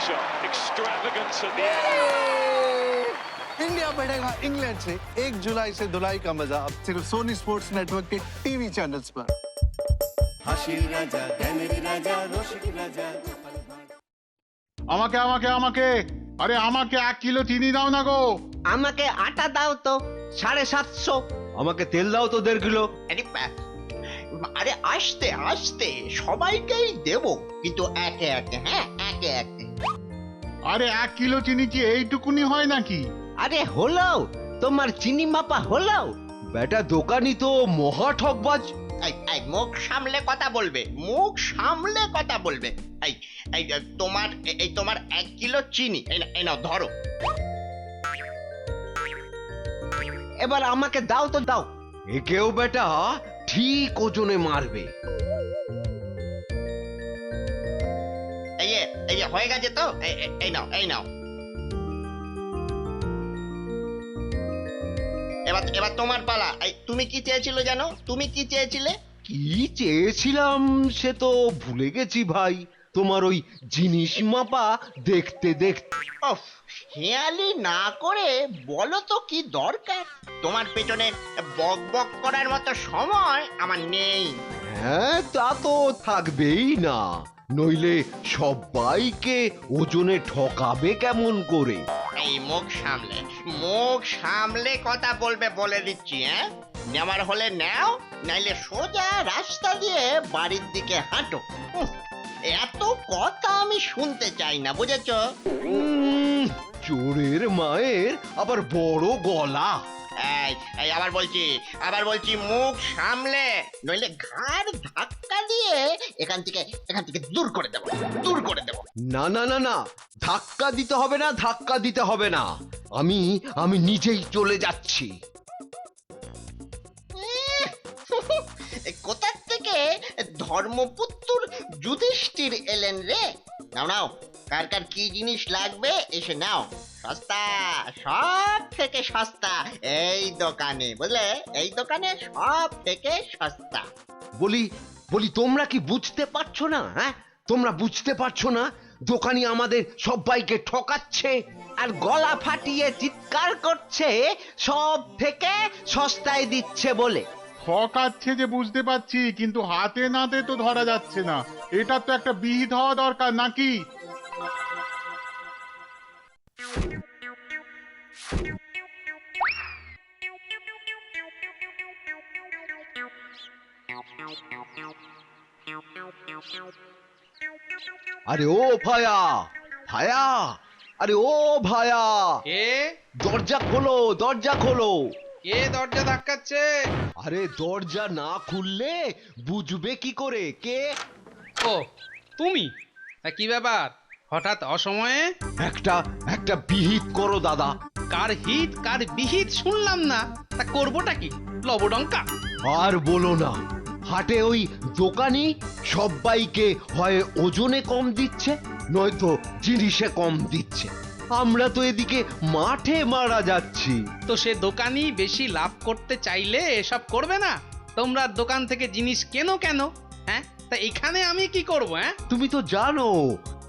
shot. Extravagance at the end. India बढ़ेगा England से 1 जुलाई से धुलाई का मजा अब सिर्फ सोनी स्पोर्ट्स नेटवर्क के टीवी चैनल्स पर। আমাকে আমাকে আমাকে আরে আমাকে 1 কিলো চিনি দাও না গো। আমাকে আটা দাও তো 750। আমাকে তেল দাও তো 1.5 কিলো। আরে আস্তে আস্তে সবাইকেই দেব, কিন্তু একে একে, হ্যাঁ একে একে। আরে 1 কিলো চিনি কি এইটুকুনি হয় নাকি? আরে হলো, তোমার চিনি মাপা হলো। বেটা দোকানি তো মহা ঠকবাজ। এই মুখ সামলে কথা বলবে, মুখ সামলে কথা বলবে। এই এই তোমার 1 কিলো চিনি এই নাও ধরো। এবার আমাকে দাও তো দাও। একেও বেটা ঠিক ওজনে মারবে। এই হয়ে গেছে তো, এই নাও এই নাও। এবার তোমার পালা। তুমি কি চেয়েছিলে জানো? তুমি কি চেয়েছিলে? কি চেয়েছিলাম সে তো ভুলে গেছি ভাই। তোমার ওই জিনিস মাপা দেখতে দেখতে। ওফ, হেয়ালি না করে বলো তো কি দরকার? তোমার পেছনে বক বক করার মতো সময় আমার নেই। হ্যাঁ তা তো থাকবেই না, নইলে সবাইকে ওজনে ঠকাবে কেমন করে? এই মুখ সামলে কথা বলবে বলে দিচ্ছি। হ্যাঁ, নেওয়ার হলে নাও, নাইলে সোজা রাস্তা দিয়ে বাড়ির দিকে হাঁটো। এত কথা আমি শুনতে চাই না, বুঝেছ? চোরের মায়ের আবার বড় গলা। এই আবার বলছি মুখ সামলে, নইলে ঘাড় ধাক্কা দিয়ে এখান থেকে দূর করে দেব। না না না না, ধাক্কা দিতে হবে না। আমি নিজেই চলে যাচ্ছি। কোথা থেকে ধর্মপুত্র যুধিষ্ঠির এলেন রে? নাও কার কার কি জিনিস লাগবে এসে নাও। সস্তা, সব থেকে সস্তা এই দোকানে, বুঝলে? এই দোকানে সব থেকে সস্তা। বলি তোমরা কি বুঝতে পারছো না? হ্যাঁ, তোমরা বুঝতে পারছো না দোকানি আমাদের সবাইকে ঠকাচ্ছে আর গলা ফাটিয়ে চিৎকার করছে সব থেকে সস্তায় দিচ্ছে বলে। ঠকাচ্ছে যে বুঝতে পারছি, কিন্তু হাতে নাতে তো ধরা যাচ্ছে না। এটা তো একটা বিহিত হওয়া দরকার নাকি? আরে ও ভায়া, আরে ও ভায়া, কে দরজা খোলো। কে দরজা ধাক্কাচ্ছে? আরে দরজা না খুললে বুঝবে কি করে কে? ও তুমি? কি ব্যাপার হঠাৎ অসময়ে? একটা বিহিত করো দাদা। কার হিত কার বিহিত শুনলাম না, তা করবোটা কি? লবডঙ্কা? আর বলো না, হাটে ওই দোকানি সবাইকে হয় ওজনে কম দিচ্ছে, নয়তো জিনিসে কম দিচ্ছে। আমরা তো এদিকে মাঠে মারা যাচ্ছি। তো সে দোকানি বেশি লাভ করতে চাইলে এসব করবে না? তোমরা দোকান থেকে জিনিস কেন? হ্যাঁ, তা এখানে আমি কি করব? হ্যাঁ, তুমি তো জানো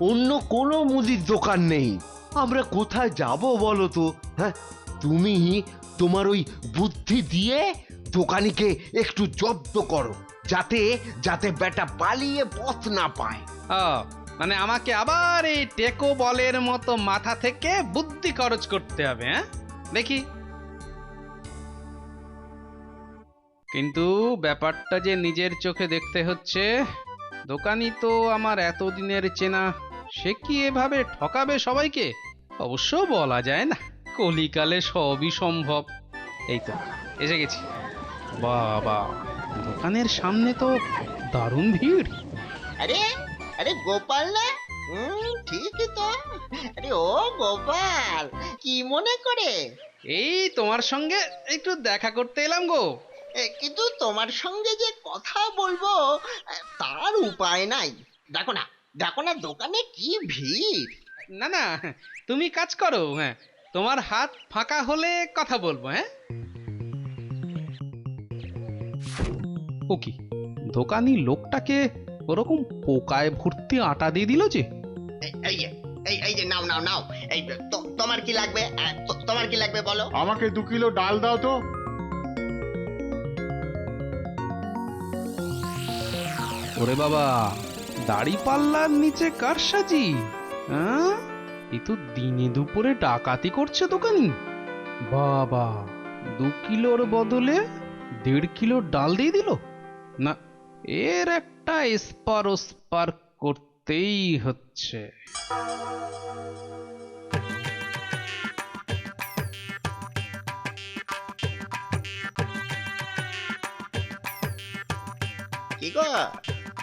অন্য কোনো মুদির দোকান নেই। আমরা কোথায় যাব বলো তো? হ্যাঁ, তুমি তোমার ওই বুদ্ধি দিয়ে দোকানিকে একটু জব্দ করো, যাতে বেটা পালিয়ে পথ না পায়। ও মানে আমাকে আবার এই টেকো বলের মতো মাথা থেকে বুদ্ধি খরচ করতে হবে? হ্যাঁ, দেখি। কিন্তু ব্যাপারটা যে নিজের চোখে দেখতে হচ্ছে। দোকানি তো আমার এতদিনের চেনা, সে কি এভাবে ঠকাবে সবাইকে? অবশ্য বলা যায় না, কলিকালে সবই সম্ভব। এই তো এসে গেছি। বাবা, দোকানের সামনে তো দারুণ ভিড়। আরে গোপাল না? ঠিকই তো। আরে ও গোপাল, কি মনে করে? এই তোমার সঙ্গে একটু দেখা করতে এলাম গো। কিন্তু তোমার সঙ্গে যে কথা বলবো তার উপায় নাই। দেখো না দোকানে কি ভিড়। না তুমি কাজ করো। হ্যাঁ, তোমার হাত ফাঁকা হলে কথা বলবো। হ্যাঁ, ও কি দোকানি লোকটাকে ওরকম পোকায় ভর্তি আটা দিয়ে দিল যে? এই যে নাও নাও নাও, এই তোমার কি লাগবে? তোমার কি লাগবে বলো? আমাকে 2 কিলো ডাল দাও তো। ওরে বাবা, দাড়ি পাল্লার নিচে কারসাজি। হ্যাঁ, এ তো দিনে দুপুরে ডাকাতি করছে দোকানি। বাবা, 2 কিলোর বদলে 1.5 কিলো ডাল দিয়ে দিল। না, এর একটা এসপার ওসপার করতেই হচ্ছে।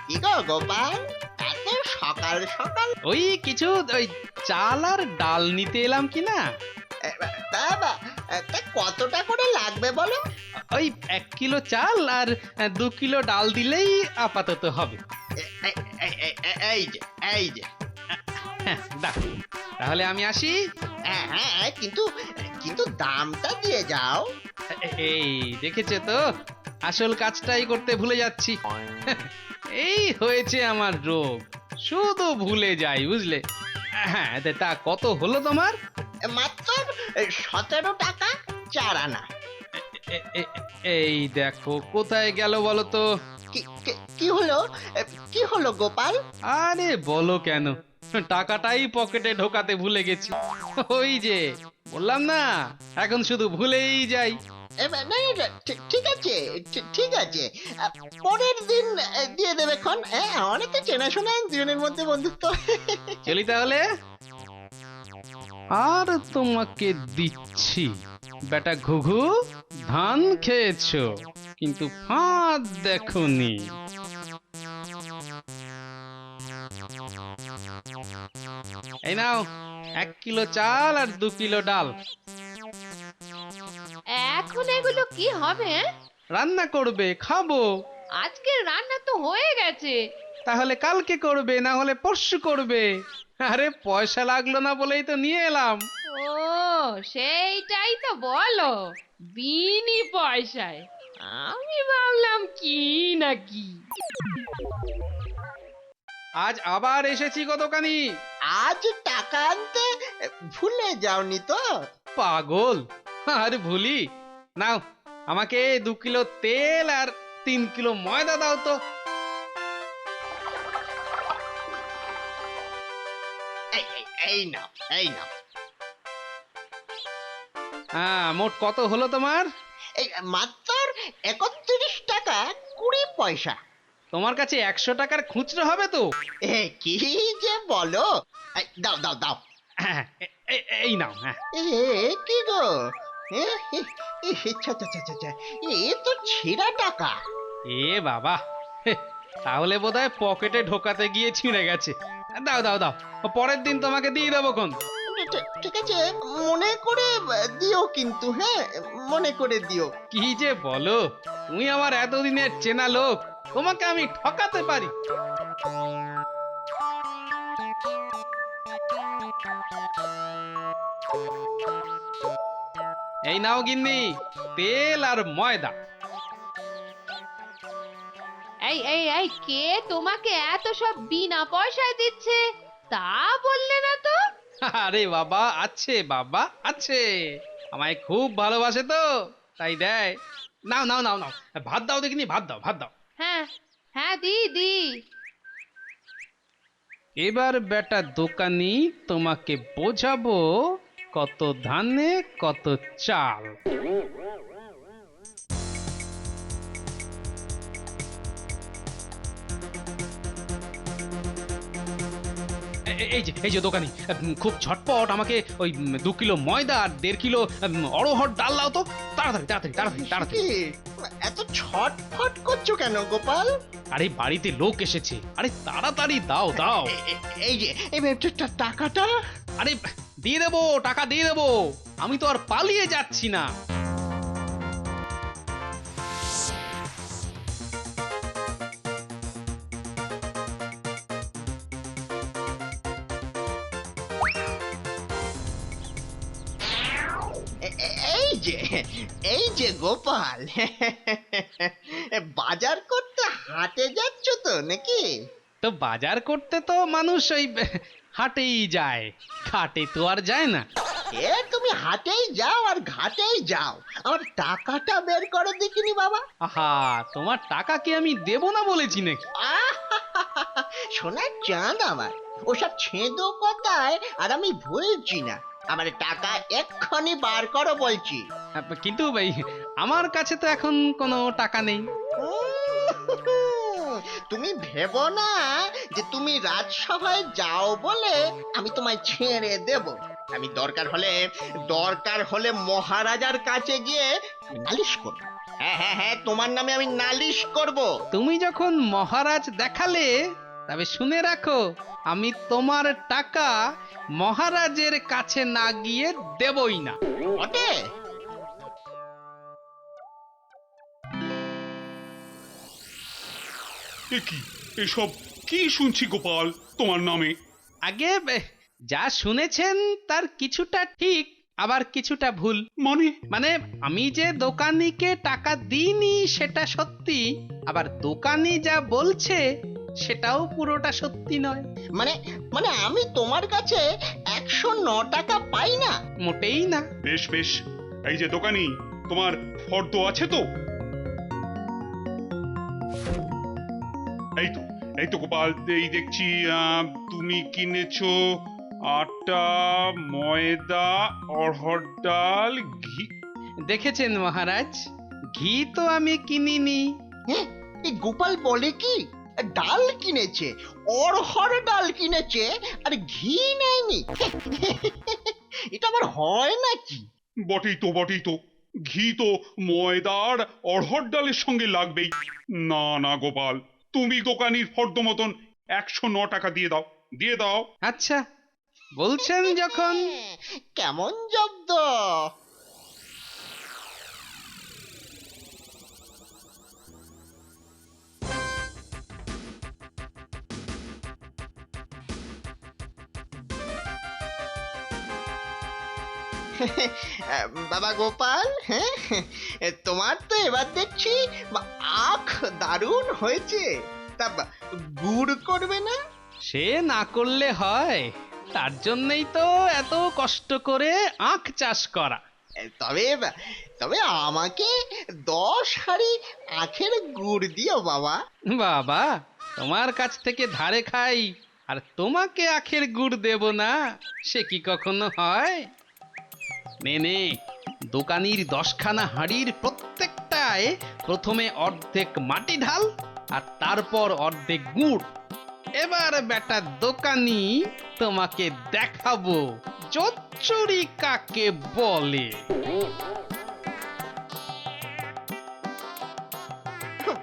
কি গো গোপাল, এত সকাল সকাল? ওই কিছু ওই চাল আর ডাল নিতে এলাম কি না। তা কতটা করে লাগবে বলো? ওই 1 কিলো চাল আর 2 কিলো ডাল দিলেই আপাতত হবে। এই যে এই যে। হ্যাঁ, দাও। তাহলে আমি আসি। হ্যাঁ হ্যাঁ, কিন্তু কিন্তু দামটা দিয়ে যাও। এই দেখেছে তো, আসল কাজটাই করতে ভুলে যাচ্ছি। এই হয়েছে আমার রোগ, শুধু ভুলে যাই, বুঝলে। হ্যাঁ, তা কত হলো তোমার? মাত্র 17 টাকা 4 আনা। এই দেখো, কোথায় গেল বলো তো? কি হলো? কি হলো গোপাল? আরে বলো কেন, টাকাটাই পকেটে ঢোকাতে ভুলে গেছি। ওই যে বললাম না, এখন শুধু ভুলেই যাই। না, ঠিক আছে ঠিক আছে, পরের দিন দিয়ে দেবে খন। অনেক তো চেনাশোনা, দুজনের মধ্যে বন্ধুত্ব। চলি তাহলে। আর তোমাকে দিচ্ছি, বেটা ঘুঘু, ধান খেয়েছো কিন্তু ফাঁদ দেখোনি। এই নাও 1 কিলো চাল আর 2 কিলো ডাল। এখন এগুলো কি হবে? রান্না করবে, খাবো। আজকে রান্না তো হয়ে গেছে। তাহলে কালকে করবে, না হলে পরশু করবে। আরে পয়সা লাগলো না বলেই তো নিয়ে এলাম। ও, সেইটাই তো বলো, বিনি পয়সায়। আমি ভাবলাম কি নাকি। আজ আবার এসেছি গো দোকানি। আজ টাকা আনতে ভুলে যাওনি তো? পাগল, আরে ভুলি। নাও, আমাকে 2 কিলো তেল আর 3 কিলো ময়দা দাও তো। এই নাও এই নাও। হ্যাঁ, মোট কত হলো তোমার? এই মাত্র 31 টাকা 20 পয়সা। তোমার কাছে 100 টাকার খুচরো হবে তো? কি যে বলো! দাও দাও দাও। হ্যাঁ, এই নাও। হ্যাঁ, কি গো, এ তো ছেঁড়া টাকা। এ বাবা, তাহলে বোধহয় পকেটে ঢোকাতে গিয়ে ছিঁড়ে গেছে। দাও দাও দাও, পরের দিন তোমাকে দিয়ে দেবো কোন। ঠিক আছে, মনে করে দিও কিন্তু। হ্যাঁ, মনে করে দিও। কি যে বলো, তুমি আমার এতদিনের চেনা লোক, তোমাকে আমি ঠকাতে পারি? এই নাও গিন্নি, তেল আর ময়দা। এই কে তোমাকে এত সব বিনা পয়সায় দিচ্ছে তা বললে না তো? আরে বাবা, আছে বাবা আছে, আমায় খুব ভালোবাসে তো, তাই দেয়। নাও নাও নাও নাও, ভাত দাও দেখিনি, ভাত দাও ভাত দাও। হ্যাঁ হ্যাঁ, দি। এবার বেটা দোকানি, তোমাকে বোঝাবো কত ধানে কত চাল। এই যে দোকানি, খুব ঝটপট আমাকে ওই 2 কিলো ময়দা আর 1.5 কিলো অড়হর ডাল দাও তো, তাড়াতাড়ি তাড়াতাড়ি তাড়াতাড়ি তাড়াতাড়ি। কি, এত ছটফট করছো কেন গোপাল? আরে বাড়িতে লোক এসেছে, আরে তাড়াতাড়ি দাও দাও। এই যে টাকাটা। আরে দিয়ে দেবো, টাকা দিয়ে দেবো, আমি তো আর পালিয়ে যাচ্ছি না। এই যে গোপাল, বাজার করতে হাটে যাচ্ছ তো নাকি? তো বাজার করতে তো মানুষ ওই হাটেই যায়, ঘাটে তো আর যায় না। এ তুমি হাটেই যাও আর ঘাটেই যাও, আমার টাকাটা বের করো দেখিনি বাবা। আহা, তোমার টাকা কি আমি দেব না বলেছি নাকি? সোনার চাঁদ আমার, ওসব ছেঁদো কথায় আর আমি ভুলছি না। আমার টাকা এক্ষুনি বার করো বলছি। কিন্তু ভাই, আমার কাছে তো এখন কোনো টাকা নেই। তুমি ভেবো না যে তুমি রাজসভায় যাও বলে আমি তোমায় ছেড়ে দেব। আমি দরকার হলে মহারাজার কাছে গিয়ে নালিশ করব। হ্যাঁ হ্যাঁ হ্যাঁ, তোমার নামে আমি নালিশ করব। তুমি যখন মহারাজ দেখালে, তবে শুনে রাখো, আমি তোমার টাকা মহারাজের কাছে না গিয়ে দেবই না। বটে? এ কি এসব কি শুনছি গোপাল তোমার নামে? আগে যা শুনেছেন তার কিছুটা ঠিক, আবার কিছুটা ভুল। মানে আমি যে দোকানিকে টাকা দিইনি সেটা সত্যি, আবার দোকানি যা বলছে সেটাও পুরোটা সত্যি নয়। মানে মানে আমি তোমার কাছে 109 টাকা পাই না? মোটেই না। বেশ বেশ, এই যে দোকানি, তোমার ফর্দ আছে তো? এই তো গোপাল, এই দেখছি তুমি কিনেছো আটা, ময়দা, অড়হর ডাল, ঘি। দেখেছেন মহারাজ, ঘি তো আমি কিনিনি। হ্যাঁ, এই গোপাল বলে কি ডাল কিনেছে, অড়হর ডাল কিনেছে, আর ঘি নেয়নি? এটা আবার হয় নাকি? বটেই তো, ঘি তো ময়দার অড়হর ডালের সঙ্গে লাগবেই। না না গোপাল, তুমি দোকানির ফর্দ মতন 109 টাকা দিয়ে দাও। আচ্ছা, বলছেন যখন। কেমন জব্দ? বাবা গোপাল, হ্যাঁ, তোমার তো এবার দেখছি আখ দারুণ হয়েছে। তা গুড় করবে না? সে না করলে হয়, তার জন্যই তো এত কষ্ট করে আখ চাষ করা। তবে তবে আমাকে 10 হাঁড়ি আখের গুড় দিও বাবা। বাবা, তোমার কাছ থেকে ধারে খাই আর তোমাকে আখের গুড় দেব না, সে কি কখনো হয়? নে, দোকানির 10খানা হাঁড়ির প্রত্যেকটায় প্রথমে অর্ধেক মাটি ঢাল আর তারপর অর্ধেক গুড়। এবার বেটা দোকানি, তোমাকে দেখাবো জোচ্চুরি কাকে বলে।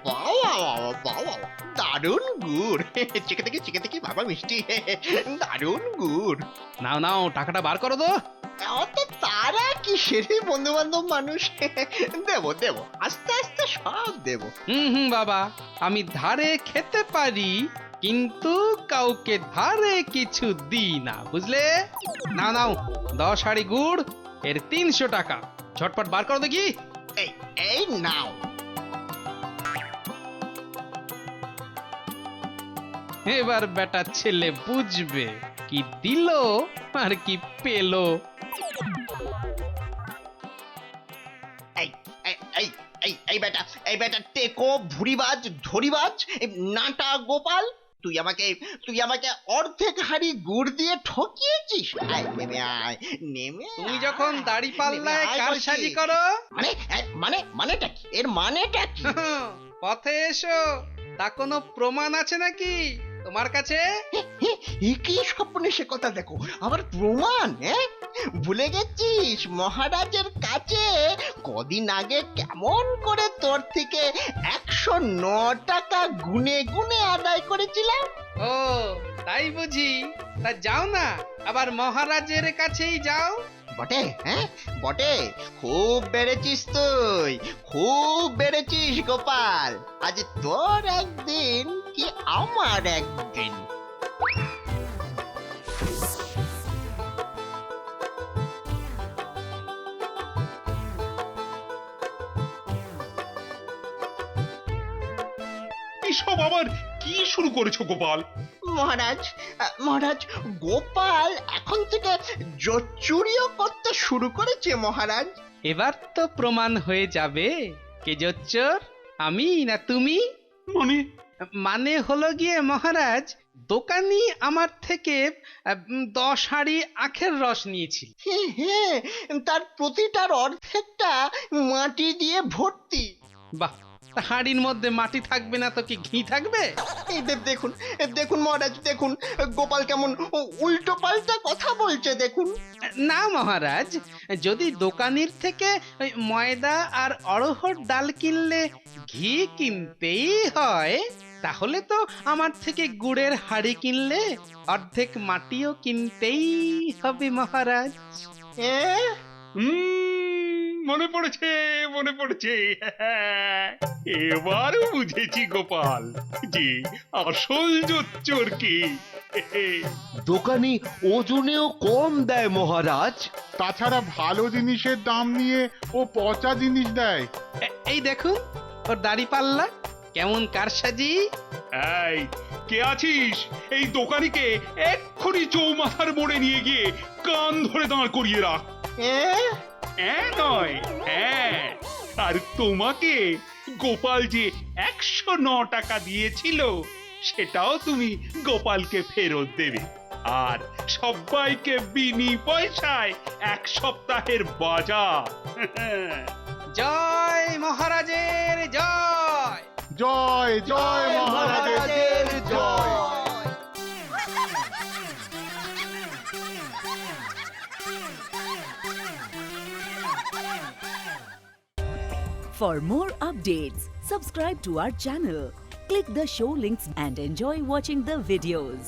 বাবা, দারুণ গুড়। চিকে থেকে বাবা মিষ্টি, দারুণ গুড়। নাও, টাকাটা বার করো তো। অত তারা কি সেরে বন্ধু বান্ধব মানুষ, দেব আস্তে আস্তে সব দেব। হুম বাবা, আমি ধারে খেতে পারি, কিন্তু কাউকে ধারে কিছু দিই না, বুঝলে? নাও 10 হাঁড়ি গুড়, এর 300 টাকা। ঝটপট বার করো দেখি। এই নাও। এবার বেটা ছেলে বুঝবে কি দিল আর কি পেলো। এই বেটা টেকো, ভুরিবাজ, ধরিবাজ, নাটা গোপাল, তুই আমাকে অর্ধেক হাঁড়ি গুড় দিয়ে ঠকিয়েছিস। আয় নেমে তুমি যখন দাড়ি পাল্লায় কারসাজি করো, মানেটা কি? এর মানেটা কি? পথে এসো, তা কোনো প্রমাণ আছে নাকি তোমার কাছে? কি স্বপ্নে সে কথা দেখো, আবার প্রমাণ? হ্যাঁ, ভুলে গেছিস মহারাজের কাছে কদিন আগে কেমন করে তোর থেকে 109 টাকা গুনে গুনে আদায় করেছিলাম? ও তাই বুঝি? তা যাও না, আবার মহারাজের কাছেই যাও। বটে, হ্যাঁ বটে, খুব বেড়েছিস তুই, খুব বেড়েছিস গোপাল। আজ তোর একদিন কি আমার একদিন। এসব আবার কি শুরু করেছো গোপাল? মহারাজ মহারাজ গোপাল এখন থেকে চুরিও করতে শুরু করেছে মহারাজ। এবার তো প্রমাণ হয়ে যাবে কে জোচ্চোর, আমি না তুমি। মানে মানে হলো গিয়ে মহারাজ, দোকানি আমার থেকে 10 হাঁড়ি আখের রস নিয়েছিল। হ্যাঁ, তার প্রতিটার অর্ধেকটা মাটি দিয়ে ভর্তি। বাহ, তা হাঁড়ির মধ্যে মাটি থাকবে না তো কি ঘি থাকবে? এই দেখুন দেখুন মহারাজ, দেখুন গোপাল কেমন উল্টো পাল্টা কথা বলছে দেখুন। না মহারাজ, যদি দোকানির থেকে ওই ময়দা আর অড়হর ডাল কিনলে ঘি কিনতেই হয়, তাহলে তো আমার থেকে গুড়ের হাঁড়ি কিনলে অর্ধেক মাটিও কিনতেই হবে মহারাজ। হ্যাঁ, মনে পড়েছে মনে পড়েছে। এবার বুঝেছি গোপাল যে আসল জোচ্চোর কি। দোকানি ওজনেও কম দেয় মহারাজ। তাছাড়া ভালো জিনিসের দাম নিয়ে ও পচা জিনিস দেয়। এই দেখুন ওর দাড়ি পাল্লা কেমন কারসাজি। এই কে আছিস? এই দোকানিকে এক্ষুনি চৌমাথার মোড়ে নিয়ে গিয়ে কান ধরে দাঁড় করিয়ে রাখ। হ্যাঁ, নয় হ্যাঁ, আর তোমাকে গোপাল যে 109 টাকা দিয়েছিল সেটাও তুমি গোপালকে ফেরত দেবে, আর সবাইকে বিনি পয়সায় 1 সপ্তাহের বাজার। জয় মহারাজের জয়। জয় জয় মহারাজের জয়। For more updates, subscribe to our channel, click the show links and enjoy watching the videos.